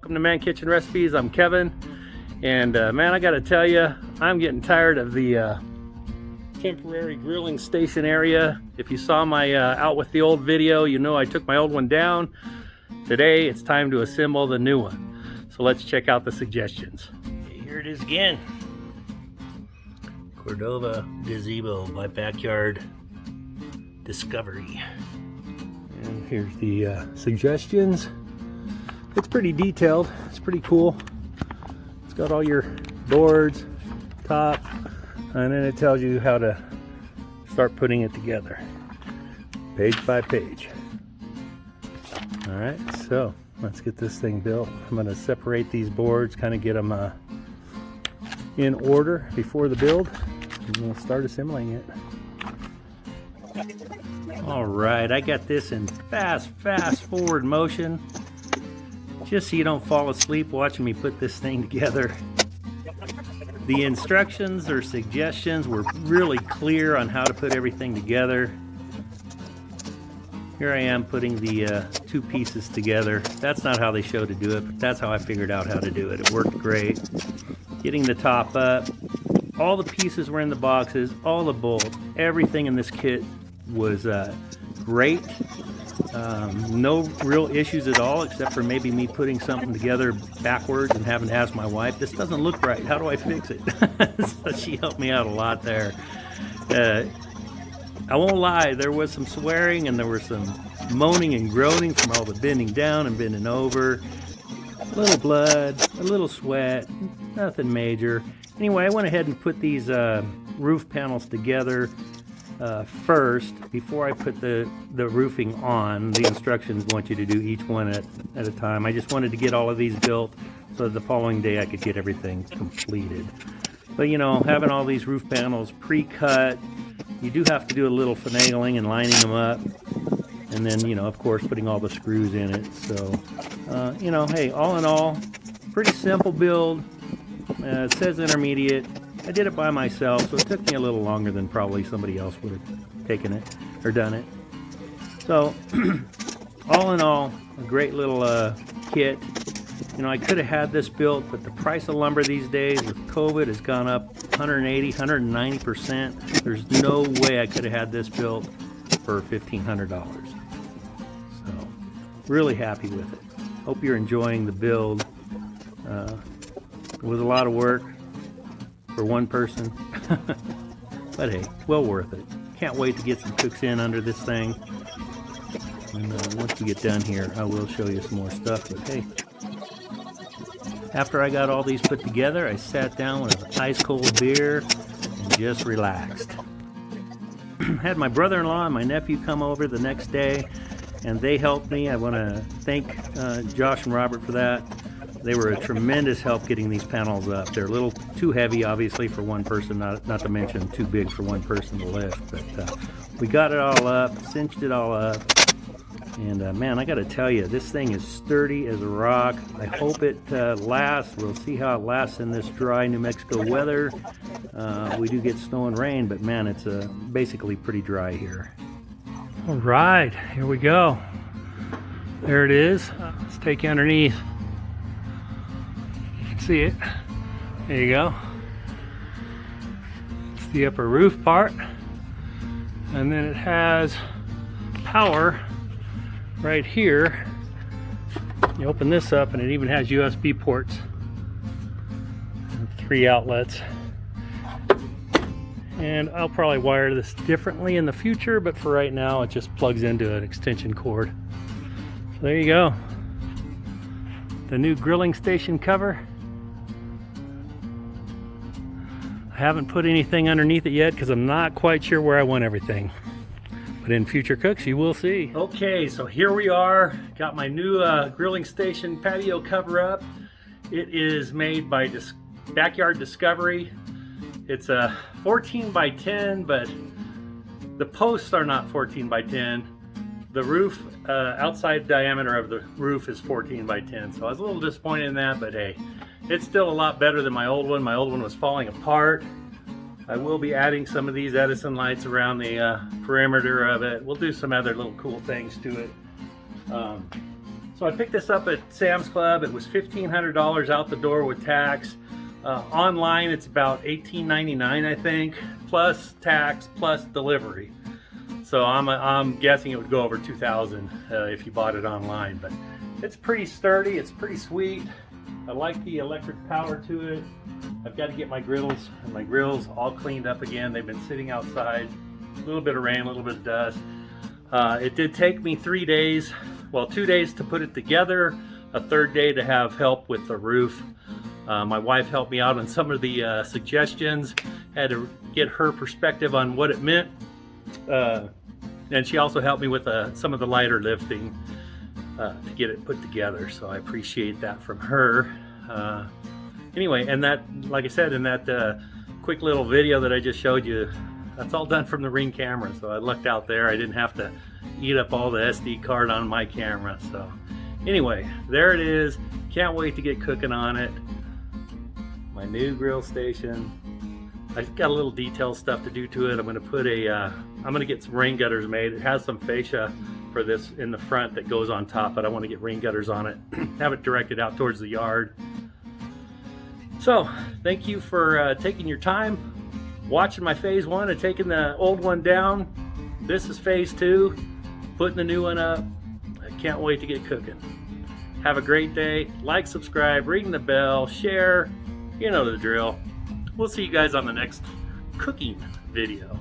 Welcome to Man Kitchen Recipes. I'm Kevin, and man, I gotta tell you, I'm getting tired of the temporary grilling station area. If you saw my out with the old video, you know I took my old one down. Today it's time to assemble the new one. So let's check out the suggestions. Okay, here it is again. Cordova Gazebo by Backyard Discovery. And here's the suggestions. It's pretty detailed. It's pretty cool. It's got all your boards, top, and then it tells you how to start putting it together, page by page. All right, so let's get this thing built. I'm going to separate these boards, kind of get them in order before the build, and we'll start assembling it. All right, I got this in fast forward motion, just so you don't fall asleep watching me put this thing together. The instructions or suggestions were really clear on how to put everything together. Here I am putting the two pieces together. That's not how they showed to do it, but that's how I figured out how to do it. It worked great. Getting the top up. All the pieces were in the boxes, all the bolts, everything in this kit was great. No real issues at all, except for maybe me putting something together backwards and having to ask my wife, this doesn't look right, how do I fix it? So she helped me out a lot there. I won't lie, there was some swearing and there was some moaning and groaning from all the bending down and bending over. A little blood, a little sweat, nothing major. Anyway, I went ahead and put these roof panels together first before I put the roofing on. The instructions want you to do each one at a time. I just wanted to get all of these built so that the following day I could get everything completed. But you know, having all these roof panels pre-cut, you do have to do a little finagling and lining them up, and then, you know, of course, putting all the screws in it. So you know, hey, all in all, pretty simple build. It says intermediate. I did it by myself, so it took me a little longer than probably somebody else would have taken it or done it. So all in all, a great little kit. You know, I could have had this built, but the price of lumber these days with COVID has gone up 180, 190%. There's no way I could have had this built for $1,500. So really happy with it. Hope you're enjoying the build. It was a lot of work for one person, but hey, well worth it. Can't wait to get some cooks in under this thing. And once we get done here, I will show you some more stuff. But hey, after I got all these put together, I sat down with an ice cold beer and just relaxed. Had my brother-in-law and my nephew come over the next day, and they helped me. I want to thank Josh and Robert for that. They were a tremendous help getting these panels up. They're a little too heavy, obviously, for one person, not to mention too big for one person to lift. But we got it all up, cinched it all up. And man, I got to tell you, this thing is sturdy as a rock. I hope it lasts. We'll see how it lasts in this dry New Mexico weather. We do get snow and rain, but man, it's basically pretty dry here. All right, here we go. There it is. Let's take you underneath. See it? There you go. It's the upper roof part, and then it has power right here. You open this up and it even has USB ports and 3 outlets. And I'll probably wire this differently in the future, but for right now it just plugs into an extension cord. So there you go. The new grilling station cover. I haven't put anything underneath it yet because I'm not quite sure where I want everything. But in future cooks, you will see. Okay, so here we are. Got my new grilling station patio cover up. It is made by Backyard Discovery. It's a 14 by 10, but the posts are not 14 by 10. The roof, outside diameter of the roof is 14 by 10. So I was a little disappointed in that, but hey, it's still a lot better than my old one. My old one was falling apart. I will be adding some of these Edison lights around the perimeter of it. We'll do some other little cool things to it. So I picked this up at Sam's Club. It was $1,500 out the door with tax. Online it's about $18.99 I think, plus tax, plus delivery. So I'm guessing it would go over $2,000 if you bought it online, but it's pretty sturdy, it's pretty sweet. I like the electric power to it. I've got to get my griddles and my grills all cleaned up again. They've been sitting outside, a little bit of rain, a little bit of dust. It did take me 3 days, well 2 days to put it together, a third day to have help with the roof. My wife helped me out on some of the suggestions, had to get her perspective on what it meant. And she also helped me with some of the lighter lifting to get it put together, so I appreciate that from her. Anyway, and that, like I said, in that quick little video that I just showed you, that's all done from the Ring camera, so I lucked out there. I didn't have to eat up all the SD card on my camera. So anyway, there it is. Can't wait to get cooking on it. My new grill station. I've got a little detail stuff to do to it. I'm gonna get some rain gutters made. It has some fascia for this in the front that goes on top, but I want to get rain gutters on it, have it directed out towards the yard. So thank you for taking your time, watching my phase 1 and taking the old one down. This is phase 2, putting the new one up. I can't wait to get cooking. Have a great day. Like, subscribe, ring the bell, share. You know the drill. We'll see you guys on the next cooking video.